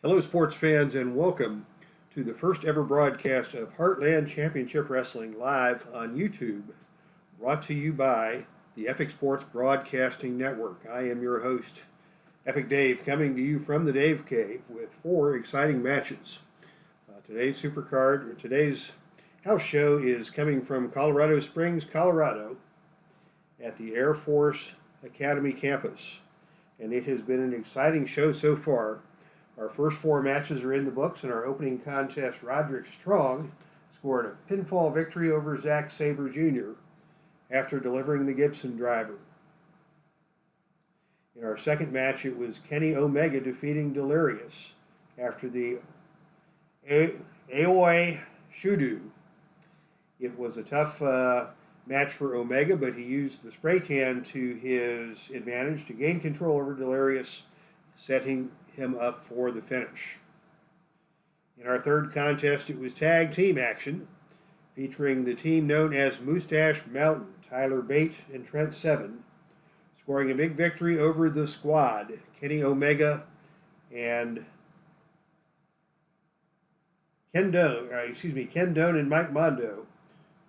Hello, sports fans, and welcome to the first ever broadcast of Heartland Championship Wrestling live on YouTube, brought to you by the Epic Sports Broadcasting Network. I am your host, Epic Dave, coming to you from the Dave Cave with four exciting matches. Today's house show is coming from Colorado Springs, Colorado, at the Air Force Academy campus, and it has been an exciting show so far. Our first four matches are in the books. In our opening contest, Roderick Strong scored a pinfall victory over Zack Sabre Jr. after delivering the Gibson driver. In our second match, it was Kenny Omega defeating Delirious after the Aoi Shudu. It was a tough match for Omega, but he used the spray can to his advantage to gain control over Delirious, setting him up for the finish. In our third contest, it was tag team action, featuring the team known as Mustache Mountain, Tyler Bate and Trent Seven, scoring a big victory over the Squad, Kenny Omega and Ken Doane and Mike Mondo,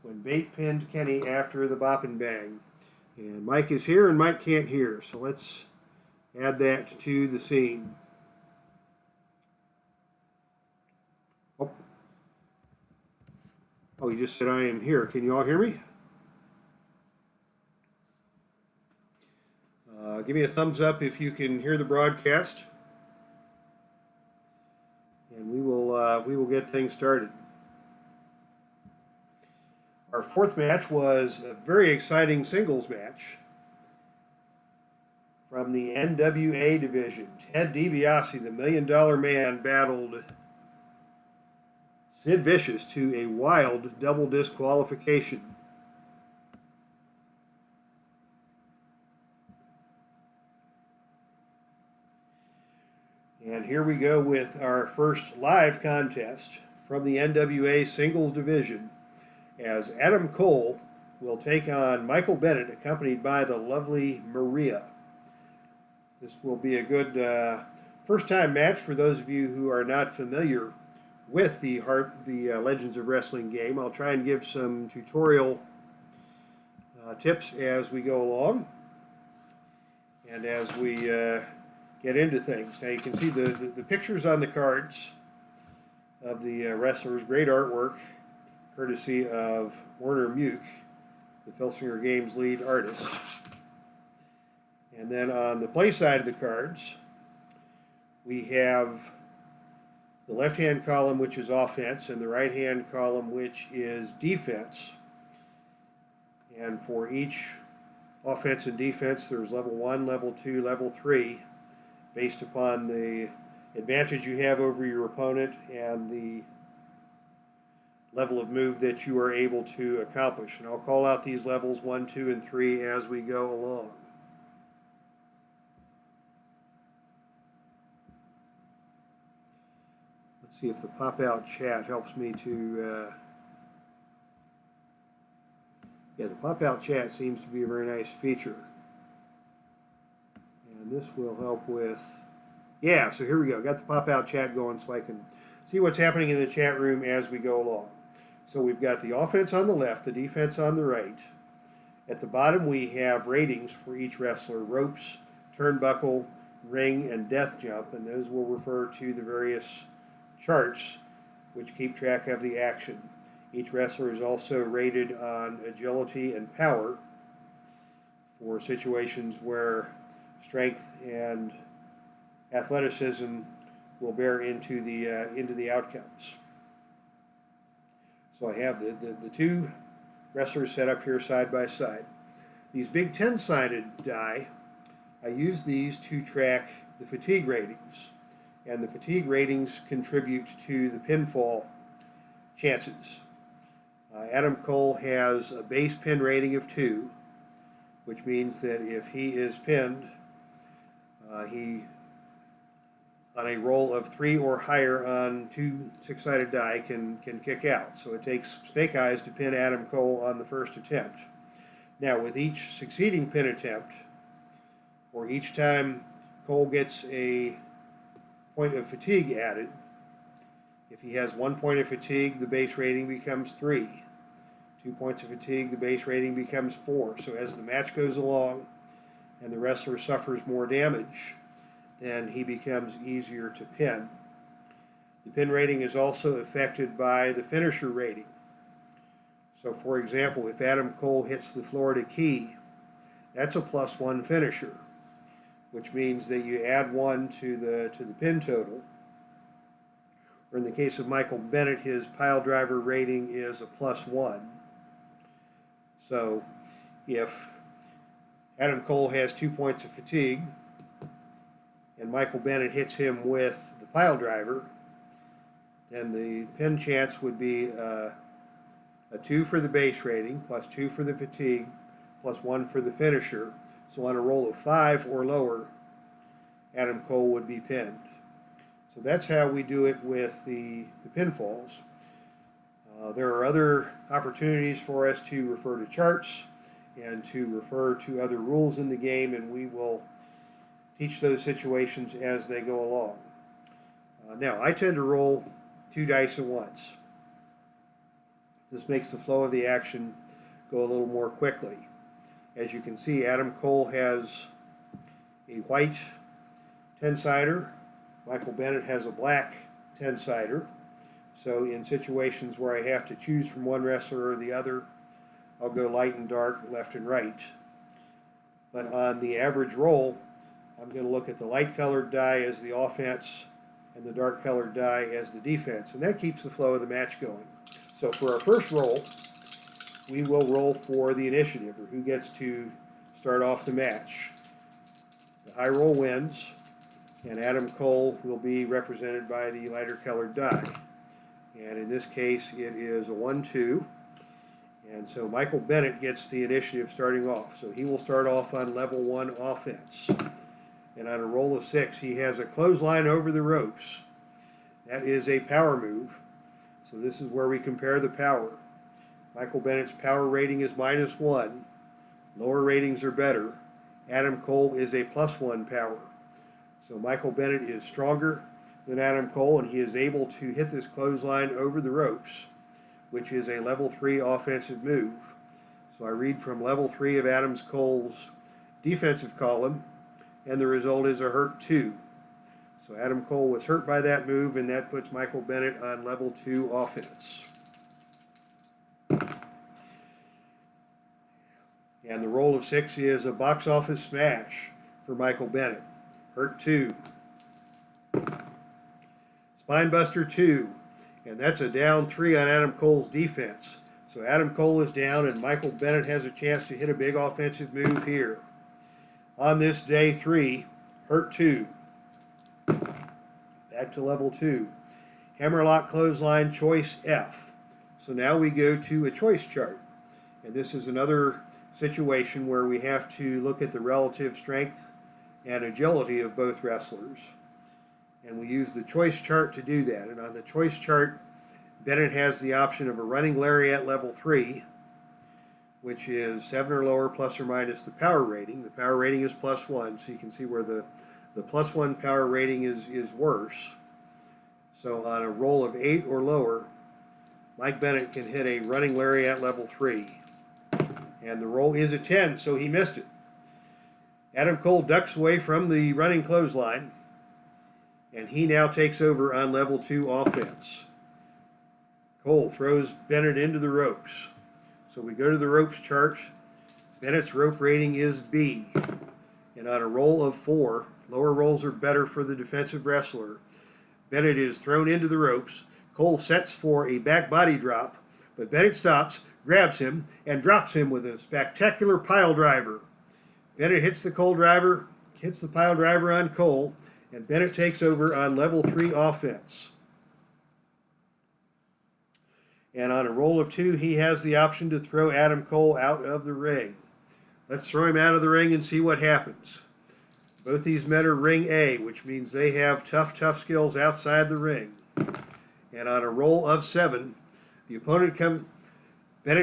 when Bate pinned Kenny after the bop and bang. And Mike is here and Mike can't hear, so let's add that to the scene. Oh, he just said I am here. Can you all hear me? Give me a thumbs up if you can hear the broadcast, and we will get things started. Our fourth match was a very exciting singles match from the NWA division. Ted DiBiase, the $1 Million Man, battled Sid Vicious to a wild double disqualification. And here we go with our first live contest from the NWA singles division, as Adam Cole will take on Michael Bennett, accompanied by the lovely Maria. This will be a good first-time match for those of you who are not familiar with the Legends of Wrestling game. I'll try and give some tutorial tips as we go along and as we get into things. Now you can see the pictures on the cards of the wrestlers. Great artwork, courtesy of Werner Muke, the Filsinger Games lead artist. And then on the play side of the cards, we have the left-hand column, which is offense, and the right-hand column, which is defense. And for each offense and defense, there's level 1, level 2, level 3, based upon the advantage you have over your opponent and the level of move that you are able to accomplish. And I'll call out these levels 1, 2, and 3 as we go along. See if the pop-out chat helps me to, the pop-out chat seems to be a very nice feature. And this will help with, so here we go. Got the pop-out chat going so I can see what's happening in the chat room as we go along. So we've got the offense on the left, the defense on the right. At the bottom we have ratings for each wrestler: ropes, turnbuckle, ring, and death jump, and those will refer to the various charts which keep track of the action. Each wrestler is also rated on agility and power for situations where strength and athleticism will bear into the outcomes. So I have the two wrestlers set up here side by side. These big 10-sided die, I use these to track the fatigue ratings. And the fatigue ratings contribute to the pinfall chances. Adam Cole has a base pin rating of 2, which means that if he is pinned, he, on a roll of 3 or higher on 2 6-sided die, can kick out. So it takes snake eyes to pin Adam Cole on the first attempt. Now, with each succeeding pin attempt, or each time Cole gets a point of fatigue added. If he has 1 point of fatigue, the base rating becomes 3. 2 points of fatigue, the base rating becomes 4. So as the match goes along and the wrestler suffers more damage, then he becomes easier to pin. The pin rating is also affected by the finisher rating. So for example, if Adam Cole hits the Florida Key, that's a +1 finisher, which means that you add 1 to the pin total. Or in the case of Michael Bennett, his pile driver rating is a +1. So if Adam Cole has 2 points of fatigue and Michael Bennett hits him with the pile driver, then the pin chance would be a 2 for the base rating, +2 for the fatigue, +1 for the finisher. So on a roll of 5 or lower, Adam Cole would be pinned. So that's how we do it with the pinfalls. There are other opportunities for us to refer to charts and to refer to other rules in the game, and we will teach those situations as they go along. Now, I tend to roll 2 dice at once. This makes the flow of the action go a little more quickly. As you can see, Adam Cole has a white 10-sider. Michael Bennett has a black 10-sider. So in situations where I have to choose from one wrestler or the other, I'll go light and dark, left and right. But on the average roll, I'm going to look at the light-colored die as the offense and the dark-colored die as the defense. And that keeps the flow of the match going. So for our first roll, we will roll for the initiative, or who gets to start off the match. The high roll wins, and Adam Cole will be represented by the lighter-colored die. And in this case, it is a 1-2. And so Michael Bennett gets the initiative starting off. So he will start off on level 1 offense. And on a roll of 6, he has a clothesline over the ropes. That is a power move. So this is where we compare the power. Michael Bennett's power rating is -1. Lower ratings are better. Adam Cole is a +1 power. So Michael Bennett is stronger than Adam Cole, and he is able to hit this clothesline over the ropes, which is a level 3 offensive move. So I read from level 3 of Adam Cole's defensive column, and the result is a hurt 2. So Adam Cole was hurt by that move, and that puts Michael Bennett on level 2 offense. And the roll of 6 is a box office smash for Michael Bennett. Hurt 2. Spinebuster 2. And that's a down 3 on Adam Cole's defense. So Adam Cole is down, and Michael Bennett has a chance to hit a big offensive move here. On this day 3, hurt 2. Back to level 2. Hammerlock clothesline choice F. So now we go to a choice chart. And this is another situation where we have to look at the relative strength and agility of both wrestlers. And we use the choice chart to do that. And on the choice chart, Bennett has the option of a running lariat level 3, which is 7 or lower plus or minus the power rating. The power rating is +1, so you can see where the +1 power rating is worse. So on a roll of 8 or lower, Mike Bennett can hit a running lariat level 3. And the roll is a 10, so he missed it. Adam Cole ducks away from the running clothesline, and he now takes over on level 2 offense. Cole throws Bennett into the ropes. So we go to the ropes chart. Bennett's rope rating is B. And on a roll of 4, lower rolls are better for the defensive wrestler. Bennett is thrown into the ropes. Cole sets for a back body drop, but Bennett stops, grabs him, and drops him with a spectacular pile driver. Bennett hits the Cole driver, hits the pile driver on Cole, and Bennett takes over on level 3 offense. And on a roll of 2, he has the option to throw Adam Cole out of the ring. Let's throw him out of the ring and see what happens. Both these men are ring A, which means they have tough skills outside the ring. And on a roll of 7, Bennett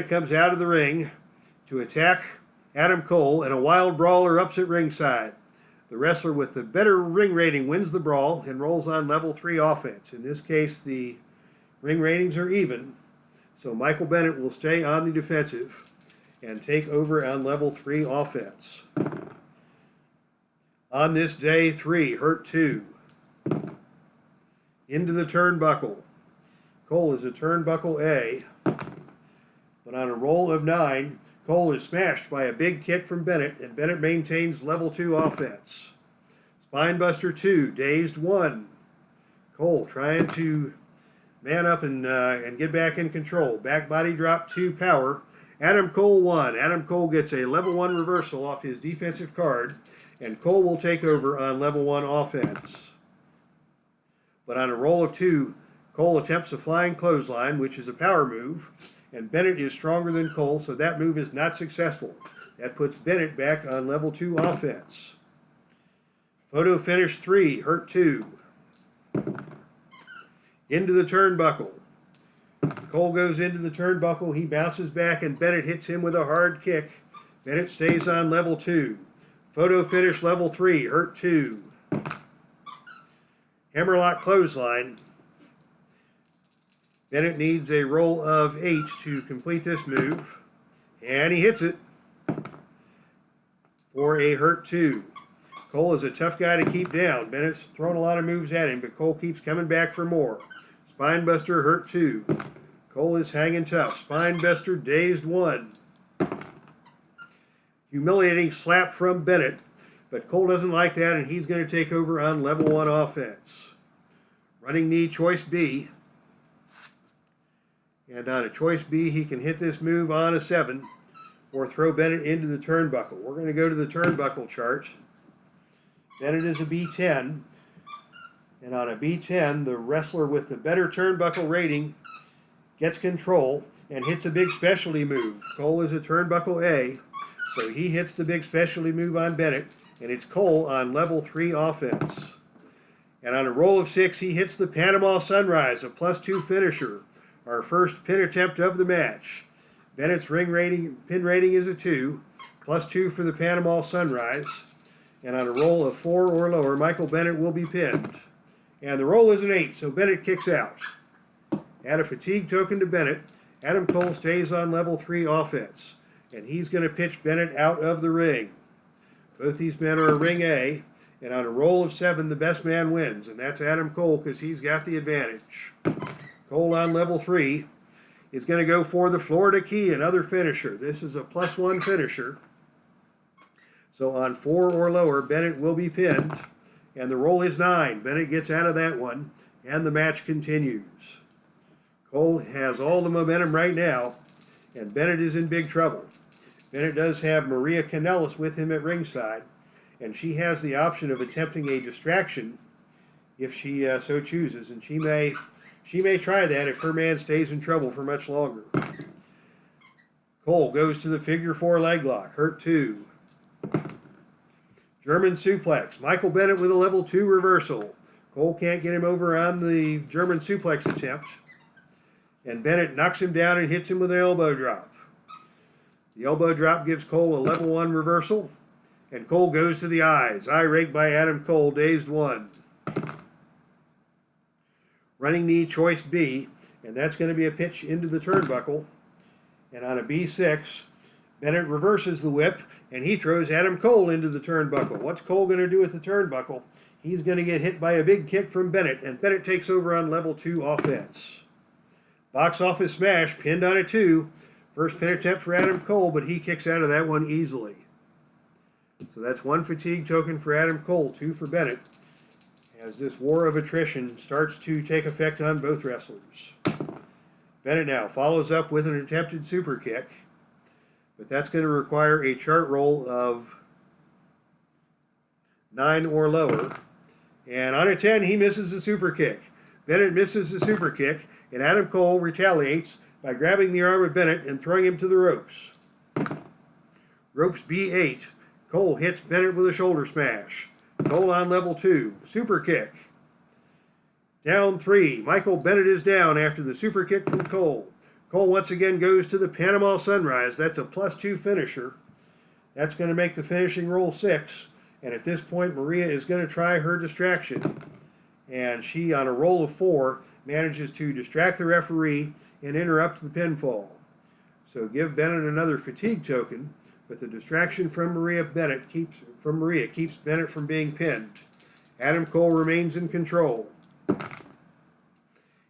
comes out of the ring to attack Adam Cole, and a wild brawler ups at ringside. The wrestler with the better ring rating wins the brawl and rolls on level 3 offense. In this case, the ring ratings are even, so Michael Bennett will stay on the defensive and take over on level 3 offense. On this day 3, hurt 2. Into the turnbuckle. Cole is a turnbuckle A, but on a roll of 9, Cole is smashed by a big kick from Bennett, and Bennett maintains level 2 offense. Spinebuster 2, dazed 1. Cole trying to man up and get back in control. Back body drop 2, power. Adam Cole 1. Adam Cole gets a level 1 reversal off his defensive card, and Cole will take over on level 1 offense. But on a roll of 2, Cole attempts a flying clothesline, which is a power move, and Bennett is stronger than Cole, so that move is not successful. That puts Bennett back on level 2 offense. Photo finish 3, hurt 2. Into the turnbuckle. Cole goes into the turnbuckle, he bounces back, and Bennett hits him with a hard kick. Bennett stays on level 2. Photo finish level 3, hurt 2. Hammerlock clothesline. Bennett needs a roll of 8 to complete this move, and he hits it for a hurt 2. Cole is a tough guy to keep down. Bennett's thrown a lot of moves at him, but Cole keeps coming back for more. Spinebuster, hurt 2. Cole is hanging tough. Spinebuster, dazed 1. Humiliating slap from Bennett, but Cole doesn't like that, and he's going to take over on level 1 offense. Running knee, choice B. And on a choice B, he can hit this move on a 7 or throw Bennett into the turnbuckle. We're going to go to the turnbuckle chart. Bennett is a B10. And on a B10, the wrestler with the better turnbuckle rating gets control and hits a big specialty move. Cole is a turnbuckle A, so he hits the big specialty move on Bennett, and it's Cole on level 3 offense. And on a roll of 6, he hits the Panama Sunrise, a +2 finisher. Our first pin attempt of the match. Bennett's pin rating is a 2, +2 for the Panama Sunrise. And on a roll of 4 or lower, Michael Bennett will be pinned. And the roll is an 8, so Bennett kicks out. Add a fatigue token to Bennett. Adam Cole stays on level 3 offense, and he's going to pitch Bennett out of the ring. Both these men are a ring A, and on a roll of 7, the best man wins, and that's Adam Cole because he's got the advantage. Cole on level 3 is going to go for the Florida Key, another finisher. This is a +1 finisher. So on 4 or lower, Bennett will be pinned, and the roll is 9. Bennett gets out of that one, and the match continues. Cole has all the momentum right now, and Bennett is in big trouble. Bennett does have Maria Kanellis with him at ringside, and she has the option of attempting a distraction if she so chooses, and she may try that if her man stays in trouble for much longer. Cole goes to the figure 4 leg lock, hurt 2. German suplex. Michael Bennett with a level 2 reversal. Cole can't get him over on the German suplex attempt. And Bennett knocks him down and hits him with an elbow drop. The elbow drop gives Cole a level 1 reversal. And Cole goes to the eyes. Eye rake by Adam Cole, dazed 1. Running knee, choice B. And that's going to be a pitch into the turnbuckle. And on a B6, Bennett reverses the whip, and he throws Adam Cole into the turnbuckle. What's Cole going to do at the turnbuckle? He's going to get hit by a big kick from Bennett, and Bennett takes over on level 2 offense. Box office smash, pinned on a 2. First pin attempt for Adam Cole, but he kicks out of that one easily. So that's 1 fatigue token for Adam Cole, 2 for Bennett, as this war of attrition starts to take effect on both wrestlers. Bennett now follows up with an attempted super kick, but that's going to require a chart roll of 9 or lower. And on a 10, he misses the super kick. Bennett misses the super kick, and Adam Cole retaliates by grabbing the arm of Bennett and throwing him to the ropes. Ropes B8. Cole hits Bennett with a shoulder smash. Cole on level 2. Super kick. Down 3. Michael Bennett is down after the super kick from Cole. Cole once again goes to the Panama Sunrise. That's a +2 finisher. That's going to make the finishing roll 6. And at this point, Maria is going to try her distraction. And she, on a roll of 4, manages to distract the referee and interrupt the pinfall. So give Bennett another fatigue token, but the distraction from Maria keeps Bennett from being pinned. Adam Cole remains in control.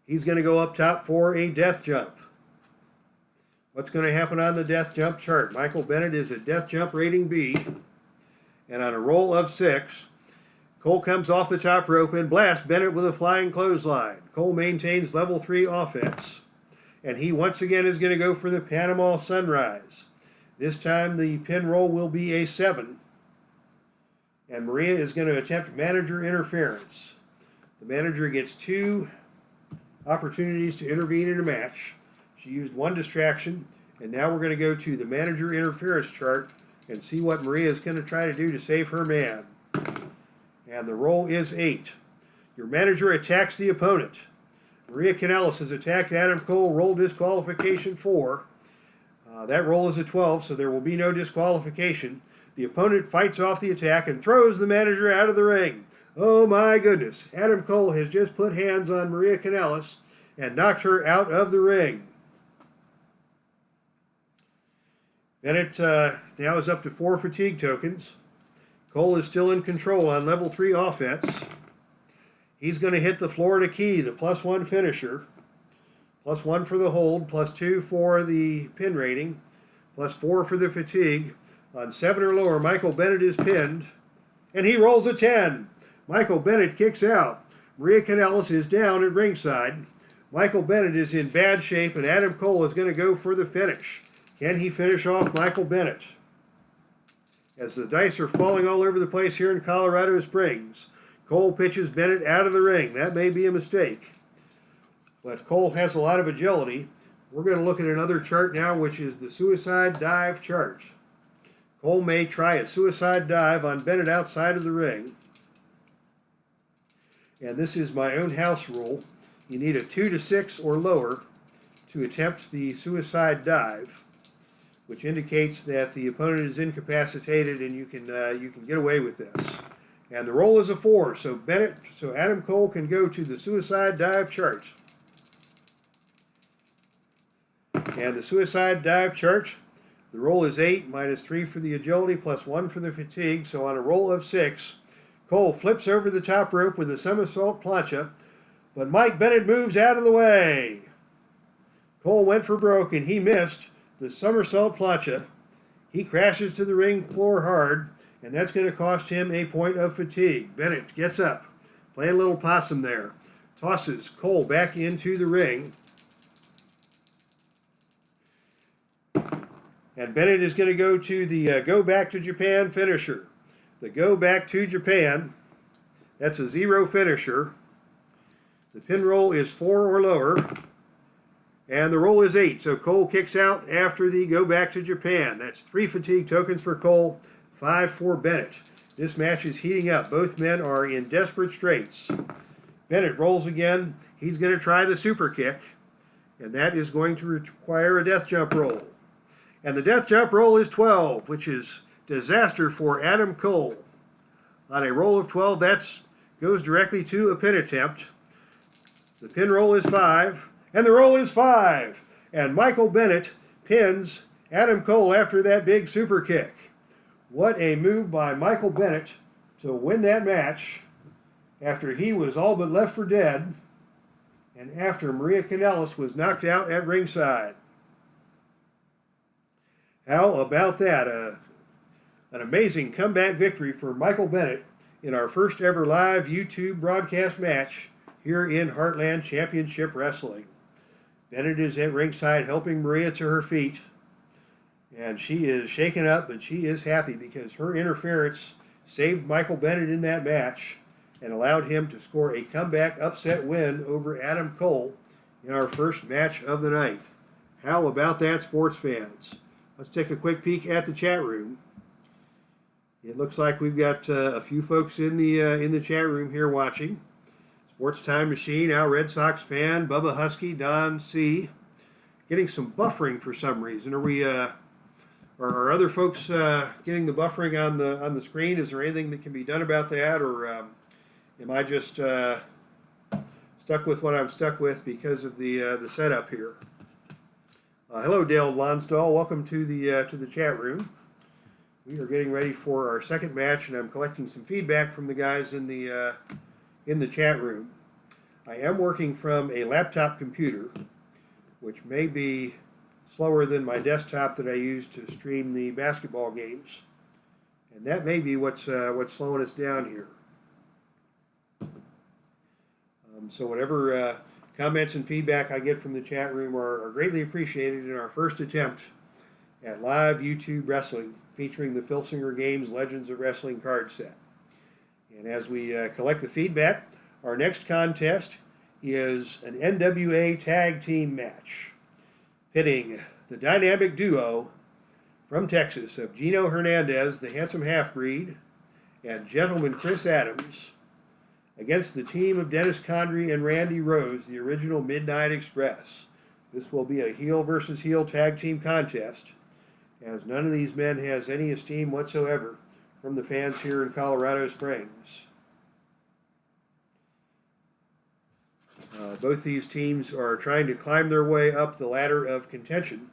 He's going to go up top for a death jump. What's going to happen on the death jump chart? Michael Bennett is a death jump rating B, and on a roll of 6, Cole comes off the top rope and blasts Bennett with a flying clothesline. Cole maintains level 3 offense, and he once again is going to go for the Panama Sunrise. This time the pin roll will be a 7, and Maria is going to attempt manager interference. The manager gets 2 opportunities to intervene in a match. She used 1 distraction, and now we're going to go to the manager interference chart and see what Maria is going to try to do to save her man. And the roll is 8. Your manager attacks the opponent. Maria Kanellis has attacked Adam Cole, roll disqualification 4. That roll is a 12, so there will be no disqualification. The opponent fights off the attack and throws the manager out of the ring. Oh my goodness, Adam Cole has just put hands on Maria Kanellis and knocked her out of the ring. Bennett now is up to 4 fatigue tokens. Cole is still in control on level 3 offense. He's going to hit the Florida Key, the +1 finisher. +1 for the hold, +2 for the pin rating, +4 for the fatigue. On 7 or lower, Michael Bennett is pinned, and he rolls a 10. Michael Bennett kicks out. Maria Kanellis is down at ringside. Michael Bennett is in bad shape, and Adam Cole is going to go for the finish. Can he finish off Michael Bennett? As the dice are falling all over the place here in Colorado Springs, Cole pitches Bennett out of the ring. That may be a mistake, but Cole has a lot of agility. We're going to look at another chart now, which is the suicide dive chart. Cole may try a suicide dive on Bennett outside of the ring. And this is my own house rule. You need a 2 to 6 or lower to attempt the suicide dive, which indicates that the opponent is incapacitated and you can get away with this. And the roll is a 4, so Adam Cole can go to the suicide dive chart. And the suicide dive chart, the roll is 8, -3 for the agility, +1 for the fatigue. So on a roll of 6, Cole flips over the top rope with a somersault plancha, but Mike Bennett moves out of the way. Cole went for broke and he missed the somersault plancha. He crashes to the ring floor hard, and that's going to cost him a point of fatigue. Bennett gets up, playing a little possum there, tosses Cole back into the ring. And Bennett is going to go to the Go Back to Japan finisher. The Go Back to Japan, that's a 0 finisher. The pin roll is 4 or lower, and the roll is 8. So Cole kicks out after the Go Back to Japan. That's 3 fatigue tokens for Cole, 5 for Bennett. This match is heating up. Both men are in desperate straits. Bennett rolls again. He's going to try the super kick, and that is going to require a death jump roll. And the death jump roll is 12, which is disaster for Adam Cole. On a roll of 12, that goes directly to a pin attempt. The pin roll is 5, and the roll is 5. And Michael Bennett pins Adam Cole after that big super kick. What a move by Michael Bennett to win that match after he was all but left for dead and after Maria Kanellis was knocked out at ringside. How about that? An amazing comeback victory for Michael Bennett in our first ever live YouTube broadcast match here in Heartland Championship Wrestling. Bennett is at ringside helping Maria to her feet, and she is shaken up, but she is happy because her interference saved Michael Bennett in that match and allowed him to score a comeback upset win over Adam Cole in our first match of the night. How about that, sports fans? Let's take a quick peek at the chat room. It looks like we've got a few folks in the chat room here watching. Sports Time Machine, Al Red Sox fan, Bubba Husky, Don C. Getting some buffering for some reason. Are Are other folks getting the buffering on the screen? Is there anything that can be done about that, or am I just stuck with what I'm stuck with because of the setup here? Hello, Dale Lonsdale. Welcome to the chat room. We are getting ready for our second match, and I'm collecting some feedback from the guys in the chat room. I am working from a laptop computer, which may be slower than my desktop that I use to stream the basketball games, and that may be what's slowing us down here. So whatever comments and feedback I get from the chat room are greatly appreciated in our first attempt at live YouTube wrestling featuring the Filsinger Games Legends of Wrestling card set. And as we collect the feedback, our next contest is an NWA tag team match pitting the dynamic duo from Texas of Gino Hernandez, the handsome half-breed, and gentleman Chris Adams against the team of Dennis Condrey and Randy Rose, the original Midnight Express. This will be a heel versus heel tag team contest, as none of these men has any esteem whatsoever from the fans here in Colorado Springs. Both these teams are trying to climb their way up the ladder of contention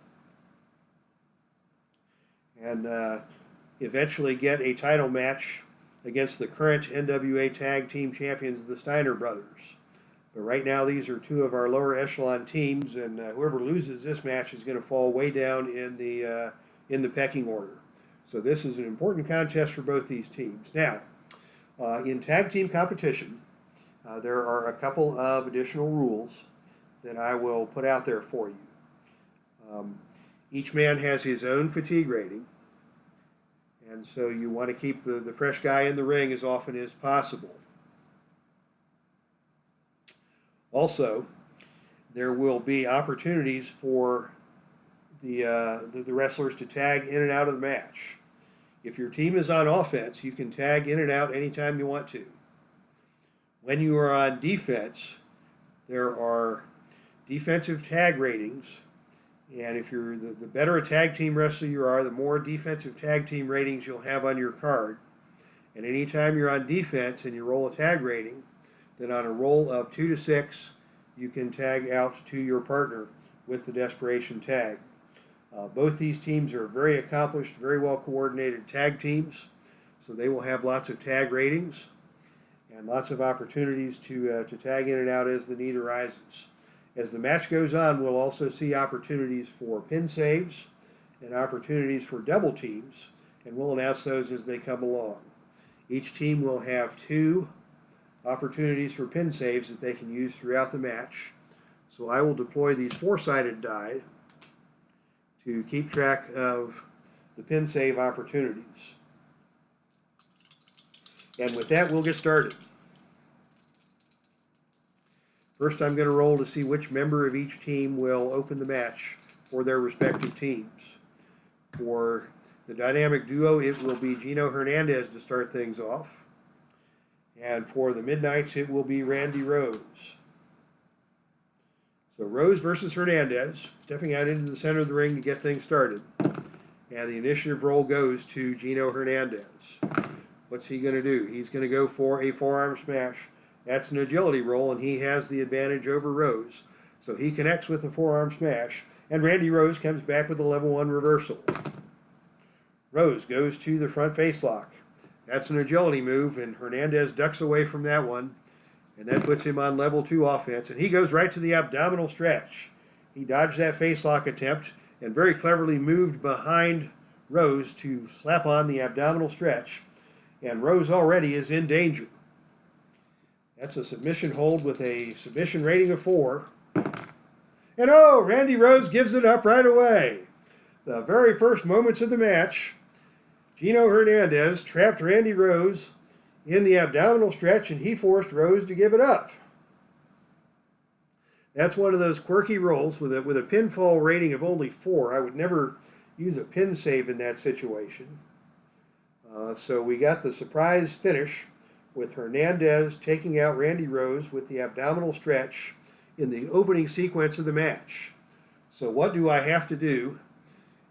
and eventually get a title match against the current NWA Tag Team Champions, the Steiner Brothers. But right now, these are two of our lower echelon teams, and whoever loses this match is going to fall way down in the pecking order. So this is an important contest for both these teams. Now, in tag team competition, there are a couple of additional rules that I will put out there for you. Each man has his own fatigue rating, and so you want to keep the fresh guy in the ring as often as possible. Also, there will be opportunities for the wrestlers to tag in and out of the match. If your team is on offense, you can tag in and out anytime you want to. When you are on defense, there are defensive tag ratings, and if you're the better a tag team wrestler you are, the more defensive tag team ratings you'll have on your card. And anytime you're on defense and you roll a tag rating, then on a roll of 2 to 6, you can tag out to your partner with the desperation tag. Both these teams are very accomplished, very well coordinated tag teams, so they will have lots of tag ratings and lots of opportunities to tag in and out as the need arises. As the match goes on, we'll also see opportunities for pin saves and opportunities for double teams, and we'll announce those as they come along. Each team will have 2 opportunities for pin saves that they can use throughout the match. So I will deploy these 4-sided die to keep track of the pin save opportunities. And with that, we'll get started. First, I'm going to roll to see which member of each team will open the match for their respective teams. For the dynamic duo, it will be Gino Hernandez to start things off. And for the Midnights, it will be Randy Rose. So Rose versus Hernandez, stepping out into the center of the ring to get things started. And the initiative roll goes to Gino Hernandez. What's he going to do? He's going to go for a forearm smash. That's an agility roll, and he has the advantage over Rose. So he connects with the forearm smash, and Randy Rose comes back with a level 1 reversal. Rose goes to the front face lock. That's an agility move, and Hernandez ducks away from that one, and that puts him on level 2 offense, and he goes right to the abdominal stretch. He dodged that face lock attempt and very cleverly moved behind Rose to slap on the abdominal stretch, and Rose already is in danger. That's a submission hold with a submission rating of 4. And oh, Randy Rose gives it up right away. The very first moments of the match, Gino Hernandez trapped Randy Rose in the abdominal stretch, and he forced Rose to give it up. That's one of those quirky rolls with a pinfall rating of only 4. I would never use a pin save in that situation. So we got the surprise finish with Hernandez taking out Randy Rose with the abdominal stretch in the opening sequence of the match. So what do I have to do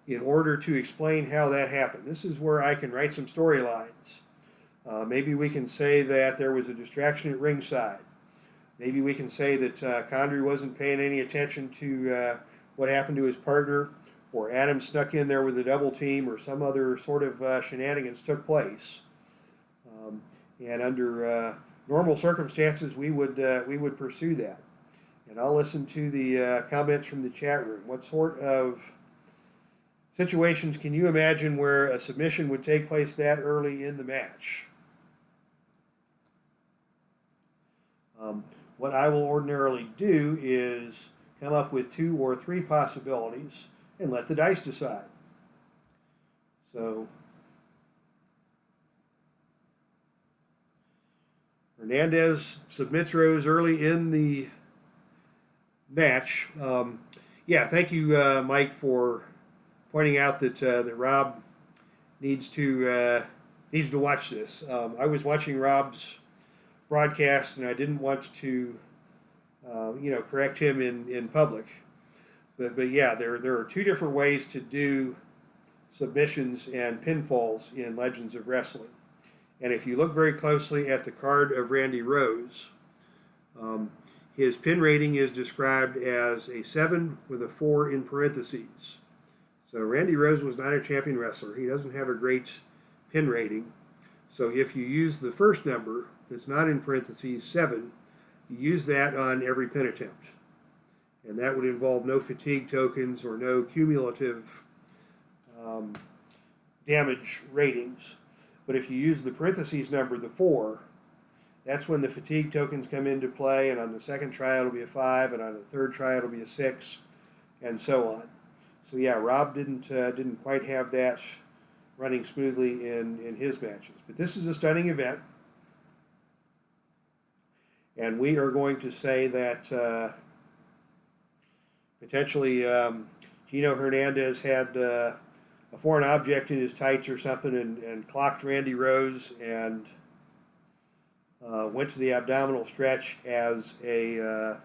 in order to explain how that happened. This is where I can write some storylines. Maybe we can say that there was a distraction at ringside. Maybe we can say that Condrey wasn't paying any attention to what happened to his partner, or Adam snuck in there with a double team, or some other sort of shenanigans took place. And under normal circumstances, we would pursue that. And I'll listen to the comments from the chat room. What sort of situations can you imagine where a submission would take place that early in the match? What I will ordinarily do is come up with 2 or 3 possibilities and let the dice decide. So Hernandez submits Rose early in the match. Yeah, thank you, Mike, for pointing out that Rob needs to watch this. I was watching Rob's broadcast, and I didn't want to, correct him in public. But yeah, there are 2 different ways to do submissions and pinfalls in Legends of Wrestling. And if you look very closely at the card of Randy Rose, his pin rating is described as a 7 with a 4 in parentheses. So Randy Rose was not a champion wrestler. He doesn't have a great pin rating. So if you use the first number that's not in parentheses, 7, you use that on every pin attempt. And that would involve no fatigue tokens or no cumulative damage ratings. But if you use the parentheses number, the 4, that's when the fatigue tokens come into play, and on the second try it'll be a 5, and on the third try it'll be a 6, and so on. So yeah, Rob didn't quite have that running smoothly in his matches. But this is a stunning event, and we are going to say that potentially Gino Hernandez had a foreign object in his tights or something and clocked Randy Rose and went to the abdominal stretch as a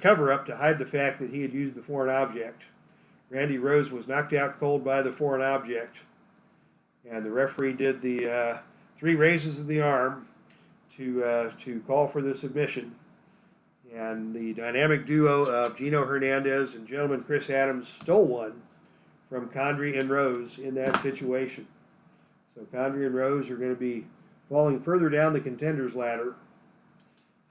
cover-up to hide the fact that he had used the foreign object. Randy Rose was knocked out cold by the foreign object, and the referee did the 3 raises of the arm to call for the submission. And the dynamic duo of Gino Hernandez and gentleman Chris Adams stole one from Condrey and Rose in that situation. So Condrey and Rose are going to be falling further down the contenders ladder,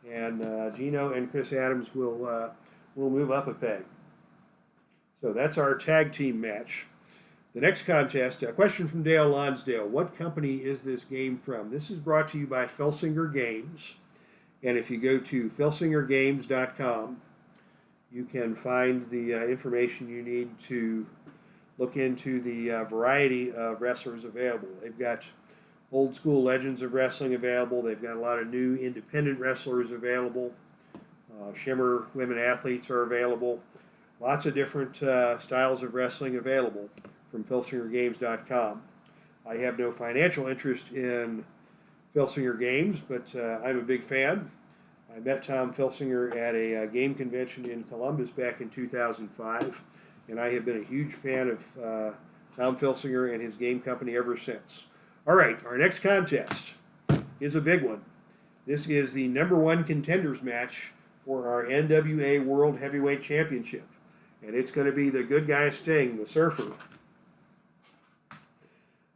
and Gino and Chris Adams will move up a peg. So that's our tag team match. The next contest, a question from Dale Lonsdale. What company is this game from? This is brought to you by Filsinger Games. And if you go to filsingergames.com, you can find the information you need to look into the variety of wrestlers available. They've got old school Legends of Wrestling available. They've got a lot of new independent wrestlers available. Shimmer women athletes are available. Lots of different styles of wrestling available from filsingergames.com. I have no financial interest in Filsinger Games, but I'm a big fan. I met Tom Filsinger at a game convention in Columbus back in 2005, and I have been a huge fan of Tom Filsinger and his game company ever since. All right, our next contest is a big one. This is the #1 contenders match for our NWA World Heavyweight Championship, and it's going to be the good guy Sting, the Surfer,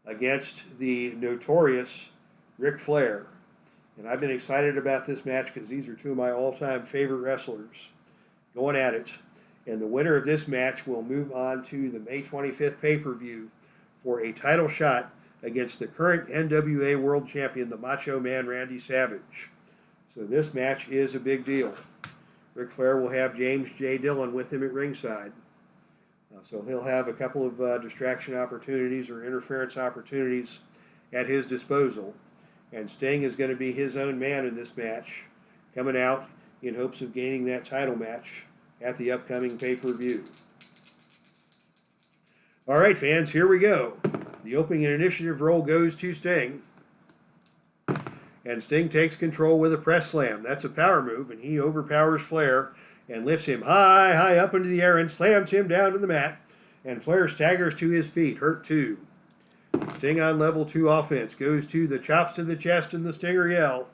against the notorious Ric Flair. And I've been excited about this match because these are 2 of my all-time favorite wrestlers going at it. And the winner of this match will move on to the May 25th pay-per-view for a title shot against the current NWA World Champion, the Macho Man Randy Savage. So this match is a big deal. Ric Flair will have James J. Dillon with him at ringside. So he'll have a couple of distraction opportunities or interference opportunities at his disposal. And Sting is going to be his own man in this match, coming out in hopes of gaining that title match at the upcoming pay-per-view. All right, fans, here we go. The opening initiative roll goes to Sting. And Sting takes control with a press slam. That's a power move, and he overpowers Flair and lifts him high up into the air and slams him down to the mat. and Flair staggers to his feet, hurt 2. Sting on level 2 offense goes to the chops to the chest and the Stinger yell.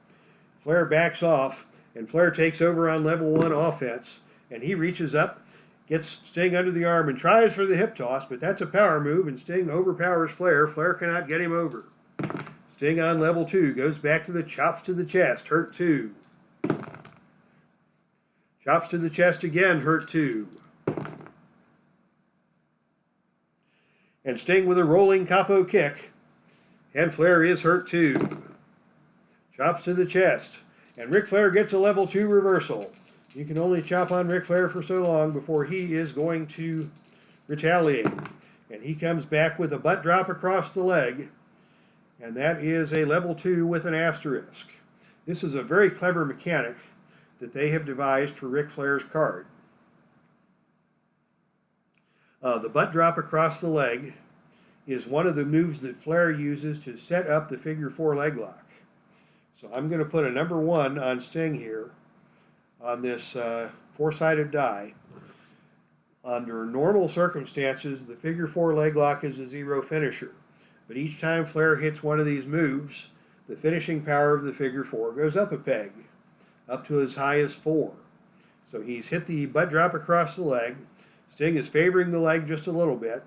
Flair backs off, and Flair takes over on level 1 offense, and he reaches up, gets Sting under the arm, and tries for the hip toss, but that's a power move, and Sting overpowers Flair. Flair cannot get him over. Sting on level 2 goes back to the chops to the chest, hurt 2. Chops to the chest again, hurt 2. And Sting with a rolling capo kick, and Flair is hurt 2. Chops to the chest, and Ric Flair gets a level 2 reversal. You can only chop on Ric Flair for so long before he is going to retaliate. And he comes back with a butt drop across the leg, and that is a level 2 with an asterisk. This is a very clever mechanic that they have devised for Ric Flair's card. The butt drop across the leg is one of the moves that Flair uses to set up the figure 4 leg lock. So I'm going to put a number 1 on Sting here on this 4-sided die. Under normal circumstances, the figure 4 leg lock is a 0 finisher. But each time Flair hits one of these moves, the finishing power of the figure 4 goes up a peg, up to as high as 4. So he's hit the butt drop across the leg. Sting is favoring the leg just a little bit,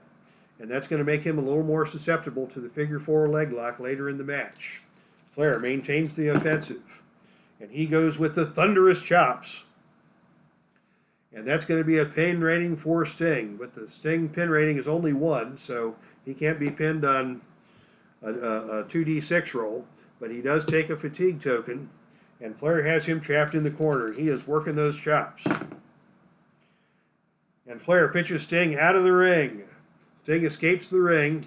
and that's going to make him a little more susceptible to the figure 4 leg lock later in the match. Flair maintains the offensive, and he goes with the thunderous chops. And that's going to be a pin rating for Sting, but the Sting pin rating is only 1, so he can't be pinned on a 2d6 roll, but he does take a fatigue token, and Flair has him trapped in the corner. He is working those chops. And Flair pitches Sting out of the ring. Sting escapes the ring.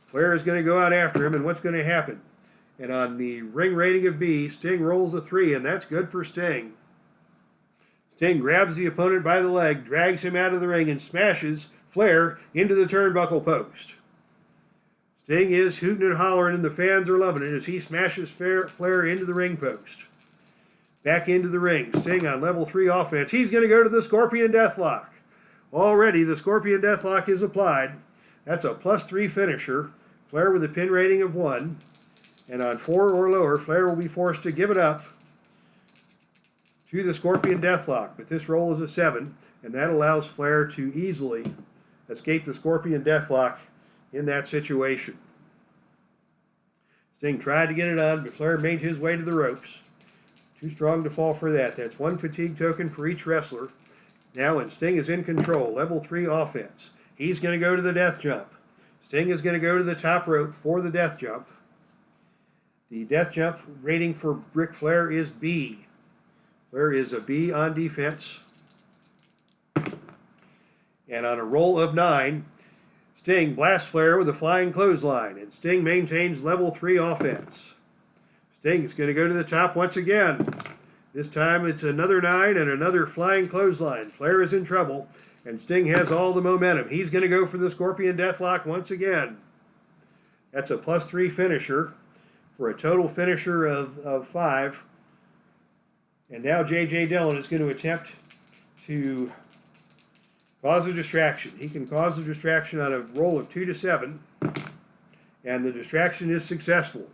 Flair is going to go out after him, and what's going to happen? And on the ring rating of B, Sting rolls a 3, and that's good for Sting. Sting grabs the opponent by the leg, drags him out of the ring, and smashes Flair into the turnbuckle post. Sting is hooting and hollering, and the fans are loving it as he smashes Flair into the ring post. Back into the ring. Sting on level 3 offense. He's going to go to the Scorpion Deathlock. Already, the Scorpion Deathlock is applied. That's a +3 finisher. Flair with a pin rating of 1. And on 4 or lower, Flair will be forced to give it up to the Scorpion Deathlock. But this roll is a 7, and that allows Flair to easily escape the Scorpion Deathlock in that situation. Sting tried to get it on, but Flair made his way to the ropes. Too strong to fall for that. That's 1 fatigue token for each wrestler. Now, and Sting is in control. Level 3 offense. He's going to go to the death jump. Sting is going to go to the top rope for the death jump. The death jump rating for Ric Flair is B. Flair is a B on defense. And on a roll of 9, Sting blasts Flair with a flying clothesline, and Sting maintains level 3 offense. Sting is going to go to the top once again. This time it's another 9 and another flying clothesline. Flair is in trouble, and Sting has all the momentum. He's going to go for the Scorpion Deathlock once again. That's a +3 finisher for a total finisher of 5. And now J.J. Dillon is going to attempt to cause a distraction. He can cause a distraction on a roll of 2 to 7, and the distraction is successful.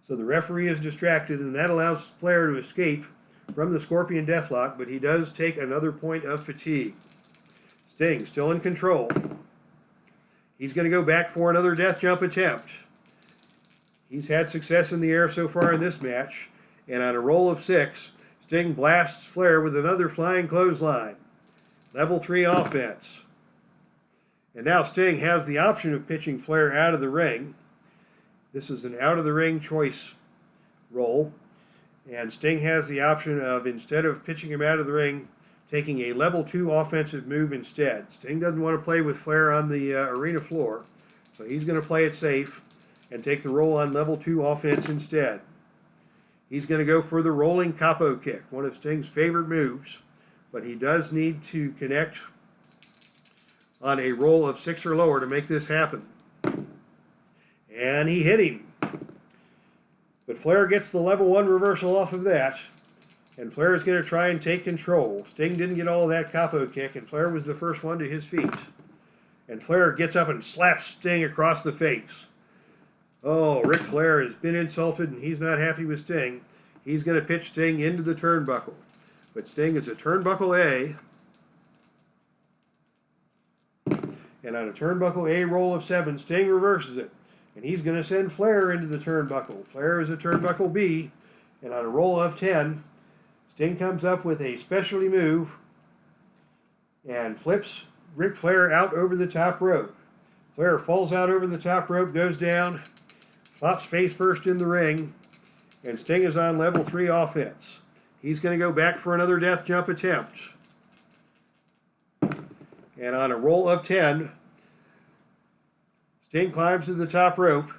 So the referee is distracted, and that allows Flair to escape from the Scorpion Deathlock, but he does take another point of fatigue. Sting still in control. He's going to go back for another death jump attempt. He's had success in the air so far in this match, and on a roll of 6, Sting blasts Flair with another flying clothesline. Level 3 offense. And now Sting has the option of pitching Flair out of the ring. This is an out-of-the-ring choice roll. And Sting has the option of, instead of pitching him out of the ring, taking a level 2 offensive move instead. Sting doesn't want to play with Flair on the arena floor, so he's going to play it safe and take the roll on level 2 offense instead. He's going to go for the rolling capo kick, one of Sting's favorite moves, but he does need to connect on a roll of 6 or lower to make this happen. And he hit him. But Flair gets the level 1 reversal off of that. And Flair is going to try and take control. Sting didn't get all of that capo kick, and Flair was the first one to his feet. And Flair gets up and slaps Sting across the face. Oh, Ric Flair has been insulted, and he's not happy with Sting. He's going to pitch Sting into the turnbuckle. But Sting is a turnbuckle A. And on a turnbuckle A roll of 7, Sting reverses it. And he's going to send Flair into the turnbuckle. Flair is a turnbuckle B. And on a roll of 10, Sting comes up with a specialty move and flips Ric Flair out over the top rope. Flair falls out over the top rope, goes down, flops face first in the ring, and Sting is on level 3 offense. He's going to go back for another death jump attempt. And on a roll of 10, Sting climbs to the top rope,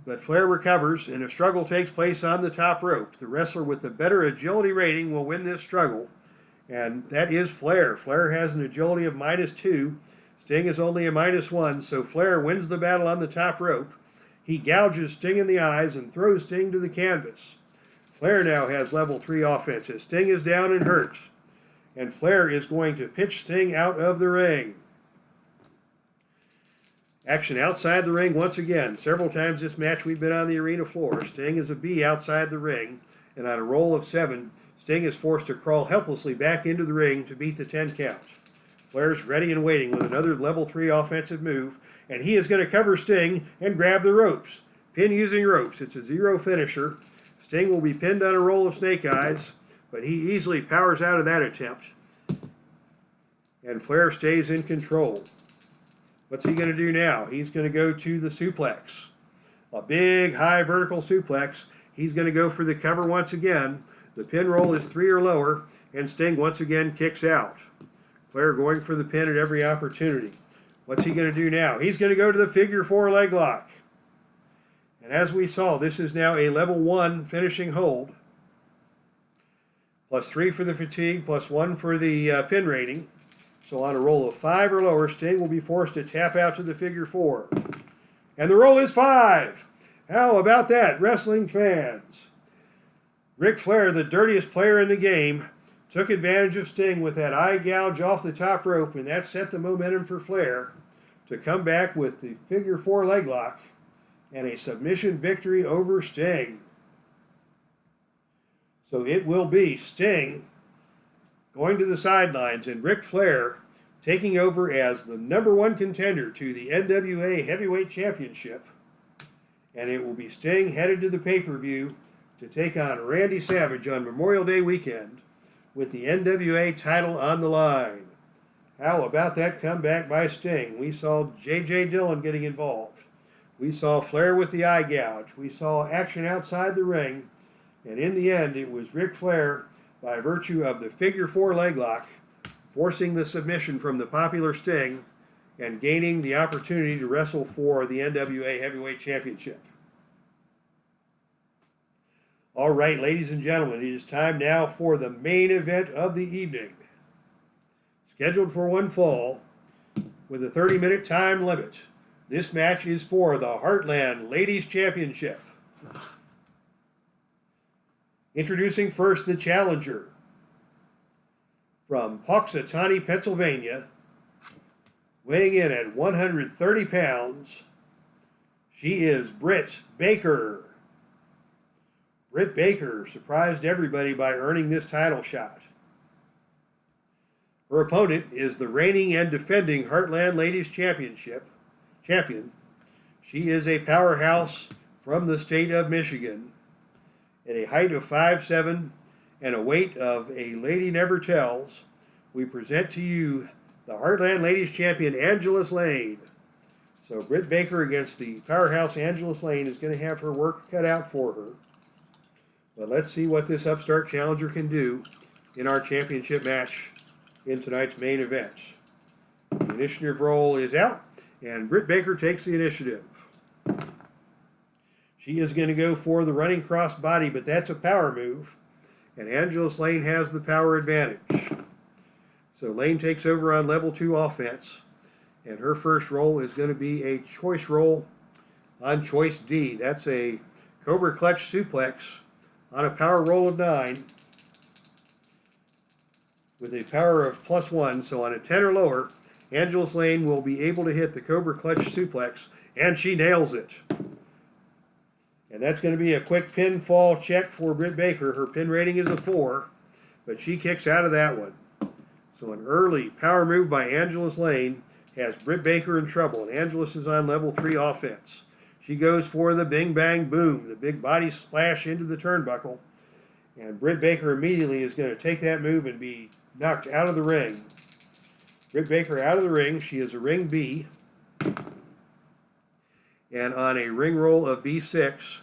but Flair recovers, and a struggle takes place on the top rope. The wrestler with the better agility rating will win this struggle, and that is Flair. Flair has an agility of -2. Sting is only a -1, so Flair wins the battle on the top rope. He gouges Sting in the eyes and throws Sting to the canvas. Flair now has level 3 offense as Sting is down and hurt. And Flair is going to pitch Sting out of the ring. Action outside the ring once again. Several times this match we've been on the arena floor. Sting is a B outside the ring, and on a roll of 7, Sting is forced to crawl helplessly back into the ring to beat the 10 count. Flair's ready and waiting with another level 3 offensive move, and he is going to cover Sting and grab the ropes. Pin using ropes. It's a 0 finisher. Sting will be pinned on a roll of snake eyes, but he easily powers out of that attempt. And Flair stays in control. What's he going to do now? He's going to go to the suplex. A big, high vertical suplex. He's going to go for the cover once again. The pin roll is 3 or lower, and Sting once again kicks out. Flair going for the pin at every opportunity. What's he going to do now? He's going to go to the figure 4 leg lock. And as we saw, this is now a level 1 finishing hold. +3 for the fatigue, +1 for the pin rating. So on a roll of 5 or lower, Sting will be forced to tap out to the figure 4. And the roll is 5. How about that, wrestling fans? Ric Flair, the dirtiest player in the game, took advantage of Sting with that eye gouge off the top rope, and that set the momentum for Flair to come back with the figure 4 leg lock and a submission victory over Sting. So it will be Sting going to the sidelines and Ric Flair taking over as the #1 contender to the NWA Heavyweight Championship. And it will be Sting headed to the pay-per-view to take on Randy Savage on Memorial Day weekend with the NWA title on the line. How about that comeback by Sting? We saw J.J. Dillon getting involved. We saw Flair with the eye gouge. We saw action outside the ring. And in the end, it was Ric Flair, by virtue of the figure 4 leg lock, forcing the submission from the popular Sting and gaining the opportunity to wrestle for the NWA Heavyweight Championship. All right, ladies and gentlemen, it is time now for the main event of the evening. Scheduled for one fall with a 30-minute time limit. This match is for the Heartland Ladies Championship. Introducing first the challenger. From Punxsutawney, Pennsylvania, weighing in at 130 pounds, she is Britt Baker. Britt Baker surprised everybody by earning this title shot. Her opponent is the reigning and defending Heartland Ladies champion. She is a powerhouse from the state of Michigan, at a height of 5'7" and a weight of a lady never tells. We present to you the Heartland Ladies champion, Angelus Lane. So Britt Baker against the powerhouse Angelus Lane is going to have her work cut out for her. But let's see what this upstart challenger can do in our championship match in tonight's main event. The initiative roll is out, and Britt Baker takes the initiative. She is going to go for the running cross body, but that's a power move, and Angelus Lane has the power advantage. So Lane takes over on level 2 offense, and her first roll is going to be a choice roll on choice D. That's a Cobra Clutch suplex on a power roll of 9. with a power of +1, so on a 10 or lower, Angelus Lane will be able to hit the Cobra Clutch Suplex, and she nails it. And that's going to be a quick pinfall check for Britt Baker. Her pin rating is a 4, but she kicks out of that one. So an early power move by Angelus Lane has Britt Baker in trouble, and Angelus is on level 3 offense. She goes for the bing bang boom, the big body splash into the turnbuckle, and Britt Baker immediately is going to take that move and be knocked out of the ring. Britt Baker out of the ring. She is a ring B, and on a ring roll of B6,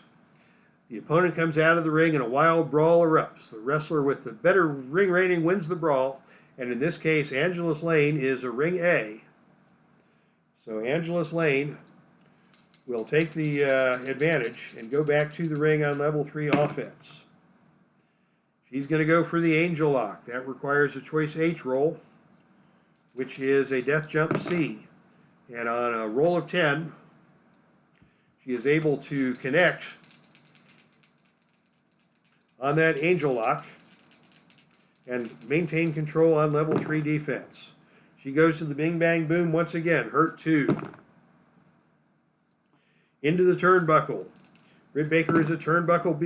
the opponent comes out of the ring and a wild brawl erupts. The wrestler with the better ring rating wins the brawl, and in this case, Angelus Lane is a ring A. So Angelus Lane will take the advantage and go back to the ring on level 3 offense. She's going to go for the angel lock. That requires a choice H roll, which is a death jump C. And on a roll of 10, she is able to connect on that angel lock and maintain control on level 3 defense. She goes to the bing bang boom once again, hurt 2. Into the turnbuckle. Britt Baker is a turnbuckle B.